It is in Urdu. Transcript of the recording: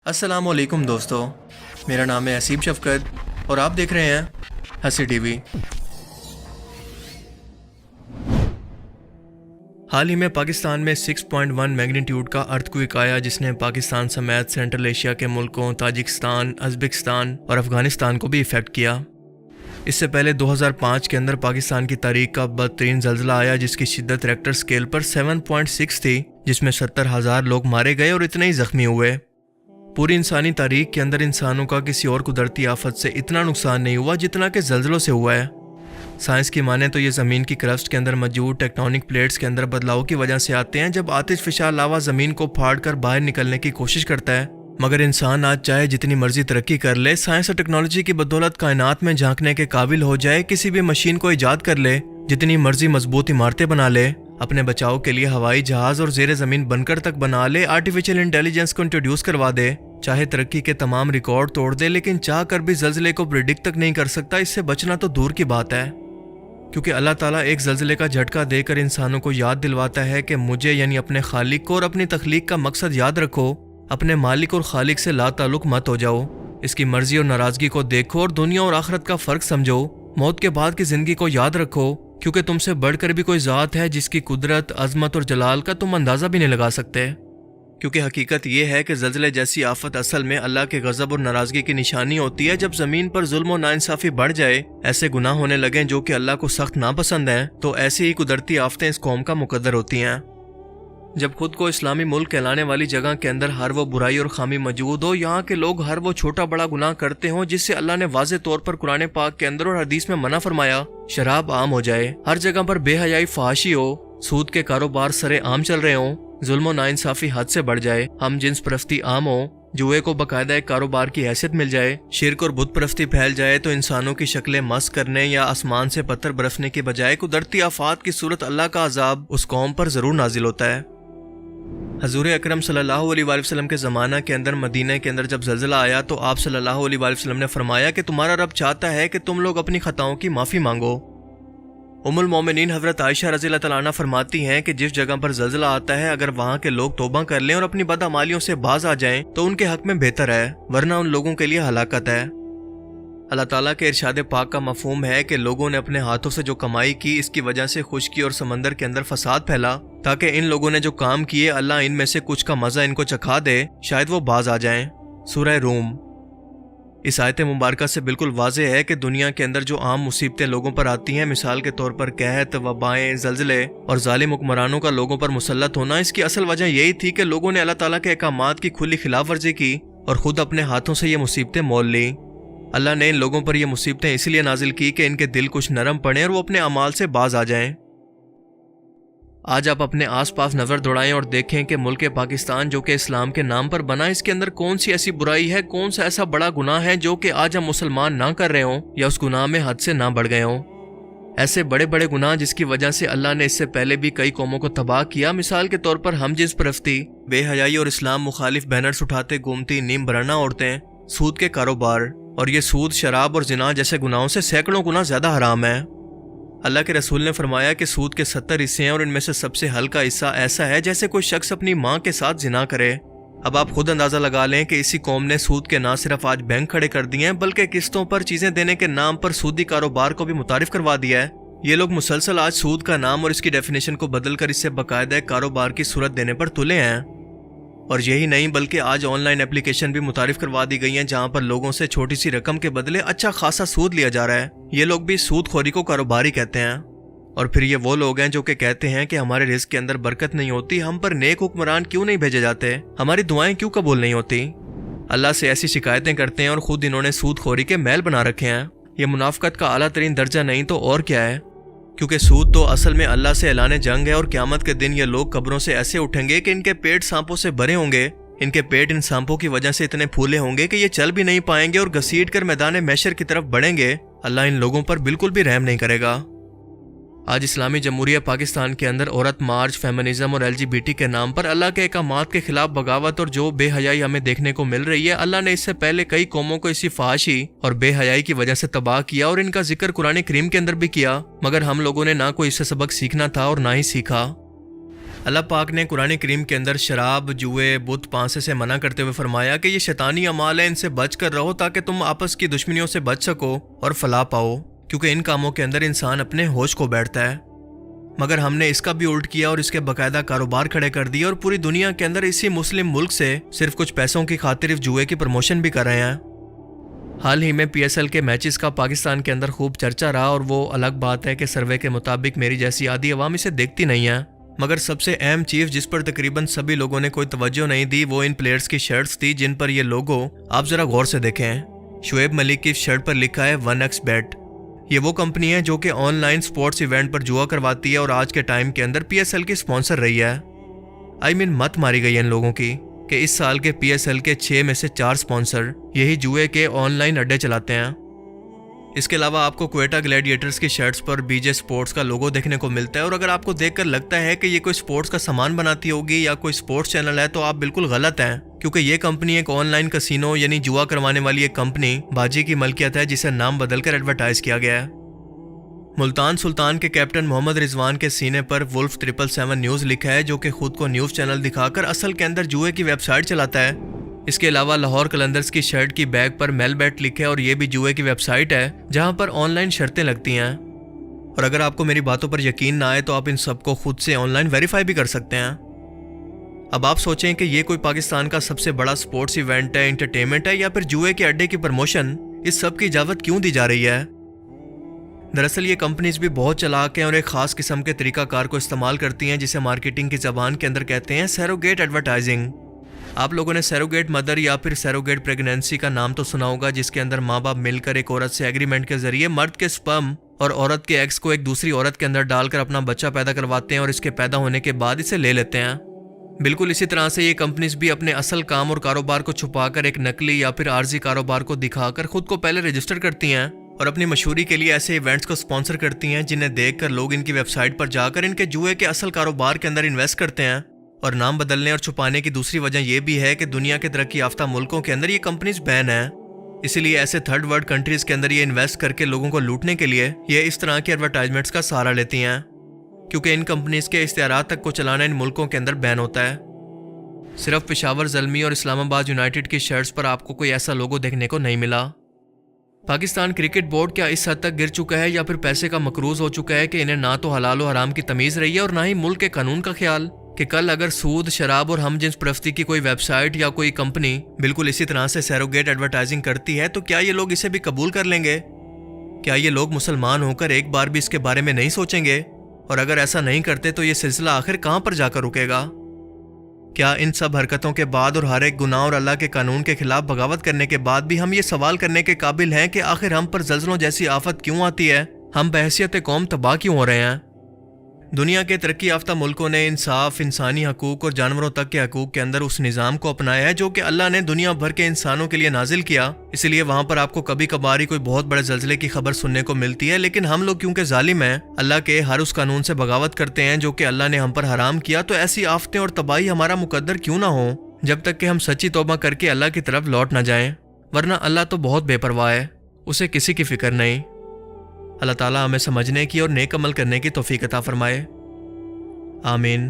السلام علیکم دوستو، میرا نام ہے اسیب شفقت اور آپ دیکھ رہے ہیں ہنسی ٹی وی۔ حال ہی میں پاکستان میں 6.1 میگنیٹیوڈ کا ارتھ کوئک آیا جس نے پاکستان سمیت سینٹرل ایشیا کے ملکوں تاجکستان، ازبکستان اور افغانستان کو بھی افیکٹ کیا۔ اس سے پہلے 2005 کے اندر پاکستان کی تاریخ کا بدترین زلزلہ آیا جس کی شدت ریکٹر سکیل پر 7.6 تھی، جس میں 70,000 لوگ مارے گئے اور اتنے ہی زخمی ہوئے۔ پوری انسانی تاریخ کے اندر انسانوں کا کسی اور قدرتی آفت سے اتنا نقصان نہیں ہوا جتنا کہ زلزلوں سے ہوا ہے۔ سائنس کی مانیں تو یہ زمین کی کرسٹ کے اندر موجود ٹیکٹونک پلیٹس کے اندر بدلاؤ کی وجہ سے آتے ہیں۔ جب آتش فشاں لاوا زمین کو پھاڑ کر باہر نکلنے کی کوشش کرتا ہے، مگر انسان آج چاہے جتنی مرضی ترقی کر لے، سائنس اور ٹیکنالوجی کی بدولت کائنات میں جھانکنے کے قابل ہو جائے، کسی بھی مشین کو ایجاد کر لے، جتنی مرضی مضبوط عمارتیں بنا لے، اپنے بچاؤ کے لیے ہوائی جہاز اور زیر زمین بنکر تک بنا لے، آرٹیفیشل انٹیلیجنس کو انٹروڈیوس کروا دے، چاہے ترقی کے تمام ریکارڈ توڑ دے، لیکن چاہ کر بھی زلزلے کو پریڈکٹ تک نہیں کر سکتا۔ اس سے بچنا تو دور کی بات ہے، کیونکہ اللہ تعالیٰ ایک زلزلے کا جھٹکا دے کر انسانوں کو یاد دلواتا ہے کہ مجھے یعنی اپنے خالق کو اور اپنی تخلیق کا مقصد یاد رکھو، اپنے مالک اور خالق سے لا تعلق مت ہو جاؤ، اس کی مرضی اور ناراضگی کو دیکھو اور دنیا اور آخرت کا فرق سمجھو، موت کے بعد کی زندگی کو یاد رکھو، کیونکہ تم سے بڑھ کر بھی کوئی ذات ہے جس کی قدرت، عظمت اور جلال کا تم اندازہ بھی نہیں لگا سکتے۔ کیونکہ حقیقت یہ ہے کہ زلزلے جیسی آفت اصل میں اللہ کے غضب اور ناراضگی کی نشانی ہوتی ہے۔ جب زمین پر ظلم و ناانصافی بڑھ جائے، ایسے گناہ ہونے لگیں جو کہ اللہ کو سخت ناپسند ہیں، تو ایسی ہی قدرتی آفتیں اس قوم کا مقدر ہوتی ہیں۔ جب خود کو اسلامی ملک کہلانے والی جگہ کے اندر ہر وہ برائی اور خامی موجود ہو، یہاں کے لوگ ہر وہ چھوٹا بڑا گناہ کرتے ہوں جس سے اللہ نے واضح طور پر قرآن پاک کے اندر اور حدیث میں منع فرمایا، شراب عام ہو جائے، ہر جگہ پر بے حیائی فحاشی ہو، سود کے کاروبار سرے عام چل رہے ہوں، ظلم و ناانصافی حد سے بڑھ جائے، ہم جنس پرستی عام ہو، جوئے کو باقاعدہ ایک کاروبار کی حیثیت مل جائے، شرک اور بت پرستی پھیل جائے، تو انسانوں کی شکلیں مس کرنے یا آسمان سے پتھر برسنے کے بجائے قدرتی آفات کی صورت اللہ کا عذاب اس قوم پر ضرور نازل ہوتا ہے۔ حضور اکرم صلی اللہ علیہ وآلہ وسلم کے زمانہ کے اندر مدینہ کے اندر جب زلزلہ آیا تو آپ صلی اللہ علیہ وآلہ وسلم نے فرمایا کہ تمہارا رب چاہتا ہے کہ تم لوگ اپنی خطاؤں کی معافی مانگو۔ ام المومنین حضرت عائشہ رضی اللہ تعالیٰ عنہ فرماتی ہیں کہ جس جگہ پر زلزلہ آتا ہے، اگر وہاں کے لوگ توبہ کر لیں اور اپنی بدعمالیوں سے باز آ جائیں تو ان کے حق میں بہتر ہے، ورنہ ان لوگوں کے لیے ہلاکت ہے۔ اللہ تعالیٰ کے ارشاد پاک کا مفہوم ہے کہ لوگوں نے اپنے ہاتھوں سے جو کمائی کی، اس کی وجہ سے خشکی اور سمندر کے اندر فساد پھیلا، تاکہ ان لوگوں نے جو کام کیے اللہ ان میں سے کچھ کا مزہ ان کو چکھا دے، شاید وہ باز آ جائیں۔ سورہ روم۔ اس آیت مبارکہ سے بالکل واضح ہے کہ دنیا کے اندر جو عام مصیبتیں لوگوں پر آتی ہیں، مثال کے طور پر قحط، وبائیں، زلزلے اور ظالم حکمرانوں کا لوگوں پر مسلط ہونا، اس کی اصل وجہ یہی تھی کہ لوگوں نے اللہ تعالیٰ کے احکامات کی کھلی خلاف ورزی کی اور خود اپنے ہاتھوں سے یہ مصیبتیں مول لی۔ اللہ نے ان لوگوں پر یہ مصیبتیں اس لیے نازل کی کہ ان کے دل کچھ نرم پڑیں اور وہ اپنے اعمال سے باز آ جائیں۔ آج آپ اپنے آس پاس نظر دوڑائیں اور دیکھیں کہ ملک پاکستان جو کہ اسلام کے نام پر بنا، اس کے اندر کون سی ایسی برائی ہے، کون سا ایسا بڑا گناہ ہے جو کہ آج ہم مسلمان نہ کر رہے ہوں یا اس گناہ میں حد سے نہ بڑھ گئے ہوں۔ ایسے بڑے بڑے گناہ جس کی وجہ سے اللہ نے اس سے پہلے بھی کئی قوموں کو تباہ کیا، مثال کے طور پر ہم جنس پرستی، بے حیائی اور اسلام مخالف بینرز اٹھاتے گھومتی نیم برہنہ عورتیں، سود کے کاروبار، اور یہ سود، شراب اور زنا جیسے گناہوں سے سینکڑوں گنا زیادہ حرام ہے۔ اللہ کے رسول نے فرمایا کہ سود کے 70 حصے ہیں اور ان میں سے سب سے ہلکا حصہ ایسا ہے جیسے کوئی شخص اپنی ماں کے ساتھ زنا کرے۔ اب آپ خود اندازہ لگا لیں کہ اسی قوم نے سود کے نہ صرف آج بینک کھڑے کر دیے ہیں بلکہ قسطوں پر چیزیں دینے کے نام پر سودی کاروبار کو بھی متعارف کروا دیا ہے۔ یہ لوگ مسلسل آج سود کا نام اور اس کی ڈیفینیشن کو بدل کر اس سے باقاعدہ کاروبار کی صورت دینے پر تلے ہیں۔ اور یہی نہیں بلکہ آج آن لائن اپلیکیشن بھی متعارف کروا دی گئی ہیں جہاں پر لوگوں سے چھوٹی سی رقم کے بدلے اچھا خاصا سود لیا جا رہا ہے۔ یہ لوگ بھی سود خوری کو کاروبار ہی کہتے ہیں۔ اور پھر یہ وہ لوگ ہیں جو کہ کہتے ہیں کہ ہمارے رزق کے اندر برکت نہیں ہوتی، ہم پر نیک حکمران کیوں نہیں بھیجے جاتے، ہماری دعائیں کیوں قبول نہیں ہوتی۔ اللہ سے ایسی شکایتیں کرتے ہیں اور خود انہوں نے سود خوری کے محل بنا رکھے ہیں۔ یہ منافقت کا اعلیٰ ترین درجہ نہیں تو اور کیا ہے، کیونکہ سود تو اصل میں اللہ سے اعلان جنگ ہے، اور قیامت کے دن یہ لوگ قبروں سے ایسے اٹھیں گے کہ ان کے پیٹ سانپوں سے بھرے ہوں گے، ان کے پیٹ ان سانپوں کی وجہ سے اتنے پھولے ہوں گے کہ یہ چل بھی نہیں پائیں گے اور گھسیٹ کر میدان محشر کی طرف بڑھیں گے۔ اللہ ان لوگوں پر بالکل بھی رحم نہیں کرے گا۔ آج اسلامی جمہوریہ پاکستان کے اندر عورت مارچ، فیمنزم اور LGBT کے نام پر اللہ کے احکامات کے خلاف بغاوت اور جو بے حیائی ہمیں دیکھنے کو مل رہی ہے، اللہ نے اس سے پہلے کئی قوموں کو اسی فحاشی اور بے حیائی کی وجہ سے تباہ کیا اور ان کا ذکر قرآن کریم کے اندر بھی کیا، مگر ہم لوگوں نے نہ کوئی اس سے سبق سیکھنا تھا اور نہ ہی سیکھا۔ اللہ پاک نے قرآن کریم کے اندر شراب، جوئے، بت پانسے سے منع کرتے ہوئے فرمایا کہ یہ شیطانی اعمال ہیں، ان سے بچ کر رہو تاکہ تم آپس کی دشمنیوں سے بچ سکو اور فلاح پاؤ، کیونکہ ان کاموں کے اندر انسان اپنے ہوش کو بیٹھتا ہے۔ مگر ہم نے اس کا بھی الٹ کیا اور اس کے باقاعدہ کاروبار کھڑے کر دیے، اور پوری دنیا کے اندر اسی مسلم ملک سے صرف کچھ پیسوں کی خاطر جوئے کی پروموشن بھی کر رہے ہیں۔ حال ہی میں PSL کے میچز کا پاکستان کے اندر خوب چرچا رہا، اور وہ الگ بات ہے کہ سروے کے مطابق میری جیسی آدھی عوام اسے دیکھتی نہیں ہے، مگر سب سے اہم چیز جس پر تقریباً سبھی لوگوں نے کوئی توجہ نہیں دی وہ ان پلیئرز کی شرٹس تھی جن پر یہ لوگو آپ ذرا غور سے دیکھیں۔ شعیب ملک کی شرٹ پر لکھا ہے 1xBet۔ یہ وہ کمپنی ہے جو کہ آن لائن سپورٹس ایونٹ پر جوا کرواتی ہے اور آج کے ٹائم کے اندر PSL کی سپانسر رہی ہے۔ مت ماری گئی ان لوگوں کی کہ اس سال کے PSL کے 6 میں سے 4 سپانسر یہی جوئے کے آن لائن اڈے چلاتے ہیں۔ اس کے علاوہ آپ کو کوئٹہ گلیڈیٹرز کی شرٹس پر BJ سپورٹس کا لوگو دیکھنے کو ملتا ہے، اور اگر آپ کو دیکھ کر لگتا ہے کہ یہ کوئی سپورٹس کا سامان بناتی ہوگی یا کوئی سپورٹس چینل ہے تو آپ بالکل غلط ہیں، کیونکہ یہ کمپنی ایک آن لائن کسینو یعنی جوا کروانے والی ایک کمپنی باجی کی ملکیت ہے جسے نام بدل کر ایڈورٹائز کیا گیا ہے۔ ملتان سلطان کے کیپٹن محمد رضوان کے سینے پر ولف 777 نیوز لکھا ہے، جو کہ خود کو نیوز چینل دکھا کر اصل کے اندر جوئے کی ویب سائٹ چلاتا ہے۔ اس کے علاوہ لاہور قلندرز کی شرٹ کی بیگ پر میل بیٹ لکھے، اور یہ بھی جوئے کی ویب سائٹ ہے جہاں پر آن لائن شرطیں لگتی ہیں۔ اور اگر آپ کو میری باتوں پر یقین نہ آئے تو آپ ان سب کو خود سے آن لائن ویریفائی بھی کر سکتے ہیں۔ اب آپ سوچیں کہ یہ کوئی پاکستان کا سب سے بڑا سپورٹس ایونٹ ہے، انٹرٹینمنٹ ہے، یا پھر جوئے کے اڈے کی پروموشن، اس سب کی اجازت کیوں دی جا رہی ہے؟ دراصل یہ کمپنیز بھی بہت چلاک ہیں اور ایک خاص قسم کے طریقہ کار کو استعمال کرتی ہیں جسے مارکیٹنگ کی زبان کے اندر کہتے ہیں سیروگیٹ ایڈورٹائزنگ۔ آپ لوگوں نے سیروگیٹ مدر یا پھر سیروگیٹ پریگنینسی کا نام تو سنا ہوگا، جس کے اندر ماں باپ مل کر ایک عورت سے ایگریمنٹ کے ذریعے مرد کے سپرم اور عورت کے ایگز کو ایک دوسری عورت کے اندر ڈال کر اپنا بچہ پیدا کرواتے ہیں اور اس کے پیدا ہونے کے بعد اسے لے لیتے ہیں۔ بالکل اسی طرح سے یہ کمپنیز بھی اپنے اصل کام اور کاروبار کو چھپا کر ایک نقلی یا پھر عارضی کاروبار کو دکھا کر خود کو پہلے رجسٹر کرتی ہیں اور اپنی مشہوری کے لیے ایسے ایونٹس کو سپانسر کرتی ہیں جنہیں دیکھ کر لوگ ان کی ویب سائٹ پر جا کر ان کے جوئے کے اصل کاروبار کے اندر انویسٹ کرتے ہیں۔ اور نام بدلنے اور چھپانے کی دوسری وجہ یہ بھی ہے کہ دنیا کے ترقی یافتہ ملکوں کے اندر یہ کمپنیز بین ہیں، اسی لیے ایسے تھرڈ ورلڈ کنٹریز کے اندر یہ انویسٹ کر کے لوگوں کو لوٹنے کے لیے یہ اس طرح کی ایڈورٹائزمنٹس کا سہارا لیتی ہیں، کیونکہ ان کمپنیز کے اشتہارات تک کو چلانا ان ملکوں کے اندر بین ہوتا ہے۔ صرف پشاور زلمی اور اسلام آباد یونائٹڈ کی شرٹس پر آپ کو کوئی ایسا لوگو دیکھنے کو نہیں ملا۔ پاکستان کرکٹ بورڈ کیا اس حد تک گر چکا ہے یا پھر پیسے کا مقروض ہو چکا ہے کہ انہیں نہ تو حلال و حرام کی تمیز رہی ہے اور نہ ہی ملک کے قانون کا خیال، کہ کل اگر سود، شراب اور ہم جنس پرستی کی کوئی ویب سائٹ یا کوئی کمپنی بالکل اسی طرح سے سیروگیٹ ایڈورٹائزنگ کرتی ہے تو کیا یہ لوگ اسے بھی قبول کر لیں گے؟ کیا یہ لوگ مسلمان ہو کر ایک بار بھی اس کے بارے میں نہیں سوچیں گے؟ اور اگر ایسا نہیں کرتے تو یہ سلسلہ آخر کہاں پر جا کر رکے گا؟ کیا ان سب حرکتوں کے بعد اور ہر ایک گناہ اور اللہ کے قانون کے خلاف بغاوت کرنے کے بعد بھی ہم یہ سوال کرنے کے قابل ہیں کہ آخر ہم پر زلزلوں جیسی آفت کیوں آتی ہے؟ ہم بحیثیت قوم تباہ کیوں ہو رہے ہیں؟ دنیا کے ترقی یافتہ ملکوں نے انصاف، انسانی حقوق اور جانوروں تک کے حقوق کے اندر اس نظام کو اپنایا ہے جو کہ اللہ نے دنیا بھر کے انسانوں کے لیے نازل کیا، اس لیے وہاں پر آپ کو کبھی کبھار ہی کوئی بہت بڑے زلزلے کی خبر سننے کو ملتی ہے، لیکن ہم لوگ کیونکہ ظالم ہیں، اللہ کے ہر اس قانون سے بغاوت کرتے ہیں جو کہ اللہ نے ہم پر حرام کیا، تو ایسی آفتیں اور تباہی ہمارا مقدر کیوں نہ ہو جب تک کہ ہم سچی توبہ کر کے اللہ کی طرف لوٹ نہ جائیں، ورنہ اللہ تو بہت بے پرواہ ہے، اسے کسی کی فکر نہیں۔ اللہ تعالیٰ ہمیں سمجھنے کی اور نیک عمل کرنے کی توفیق عطا فرمائے، آمین۔